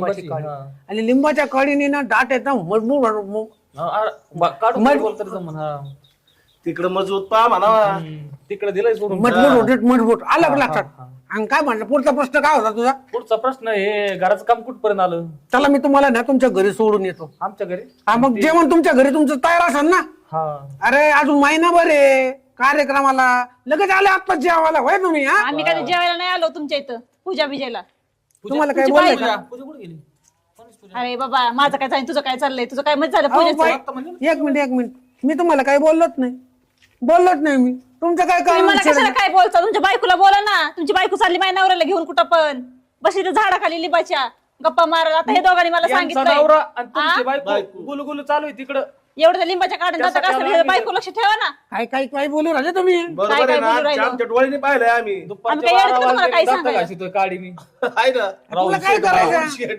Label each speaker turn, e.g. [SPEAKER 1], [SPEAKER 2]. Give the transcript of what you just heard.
[SPEAKER 1] लिंबाची काडी.
[SPEAKER 2] हा.
[SPEAKER 1] आणि लिंबाच्या काडीने ना दाट येतं मजबूत
[SPEAKER 2] काढून बोल तरी जमन. हा.
[SPEAKER 3] तिकडे मजबूत पहा म्हणावा.
[SPEAKER 2] तिकडे दिलंय सोडून.
[SPEAKER 1] मजबूत होते मजबूत आलं का
[SPEAKER 2] हा,
[SPEAKER 1] लक्षात.
[SPEAKER 2] हा.
[SPEAKER 1] आणि काय म्हणलं पुढचा प्रश्न काय होता तुझा?
[SPEAKER 2] पुढचा प्रश्न हे घराचं काम कुठपर्यंत आलं?
[SPEAKER 1] चला मी तुम्हाला ना तुमच्या घरी सोडून येतो.
[SPEAKER 2] आमच्या घरी.
[SPEAKER 1] हा मग जेवण तुमच्या घरी तुमचं तयार असेल ना?
[SPEAKER 2] हा.
[SPEAKER 1] अरे अजून महिनाभर आहे कार्यक्रमाला, लगेच आले आत्ताच जेवायला होय तुम्ही? हा
[SPEAKER 4] आम्ही कधी जेवायला नाही आलो तुमच्या इथं पूजा बिजेला.
[SPEAKER 1] तुम्हाला काय
[SPEAKER 4] तुमची
[SPEAKER 1] बोलले
[SPEAKER 4] बायको.
[SPEAKER 1] का?
[SPEAKER 2] पूजा कुठे गेली? कोणीच पूजा.
[SPEAKER 4] अरे बाबा माझं काय चालेल तुझं काय चाललंय तुझं काय मत झालं
[SPEAKER 1] अहो,
[SPEAKER 4] पूजेचं?
[SPEAKER 1] बाई,
[SPEAKER 2] आता म्हणजे
[SPEAKER 1] एक मिनिट मी तुम्हाला काही बोललोच नाही मी. तुमचं काय
[SPEAKER 4] तुम्ही
[SPEAKER 1] काम
[SPEAKER 4] मला कशाला
[SPEAKER 1] विचारलं?
[SPEAKER 4] काय बोलता? तुमच्या बायकोला बोला ना. तुमची बायको चालली माझ्या नवऱ्याला घेऊन कुठं पण बसली तर झाडाखाली लिंबाच्या गप्पा मारायला. आता हे दोघांनी मला
[SPEAKER 2] यांचा
[SPEAKER 4] सांगितलं
[SPEAKER 2] नवरा आणि तुमची
[SPEAKER 4] हा?
[SPEAKER 2] बायको गुलगुलू चालू आहे तिकडं.
[SPEAKER 4] एवढं त्या लिंबाच्या काढून जातं
[SPEAKER 2] त्यासाठी
[SPEAKER 4] कसं
[SPEAKER 2] आम्ही-
[SPEAKER 4] बायको लक्ष ठेवा ना.
[SPEAKER 1] काय बोलू राहिले तुम्ही?
[SPEAKER 3] बरोबर
[SPEAKER 4] काय
[SPEAKER 3] आहे ना.
[SPEAKER 4] बोलू राहिलो?
[SPEAKER 3] आमच्या डोळ्याने पाहिलंय आम्ही.
[SPEAKER 2] दुपारच्या
[SPEAKER 4] आम्ही काय येडत
[SPEAKER 2] 12
[SPEAKER 4] का तुम्हाला
[SPEAKER 2] वाजले
[SPEAKER 4] काही
[SPEAKER 2] दात
[SPEAKER 4] सांगायला?
[SPEAKER 2] घासितोय काडीनी.
[SPEAKER 3] आहे ना.
[SPEAKER 1] तुला काय करायचं?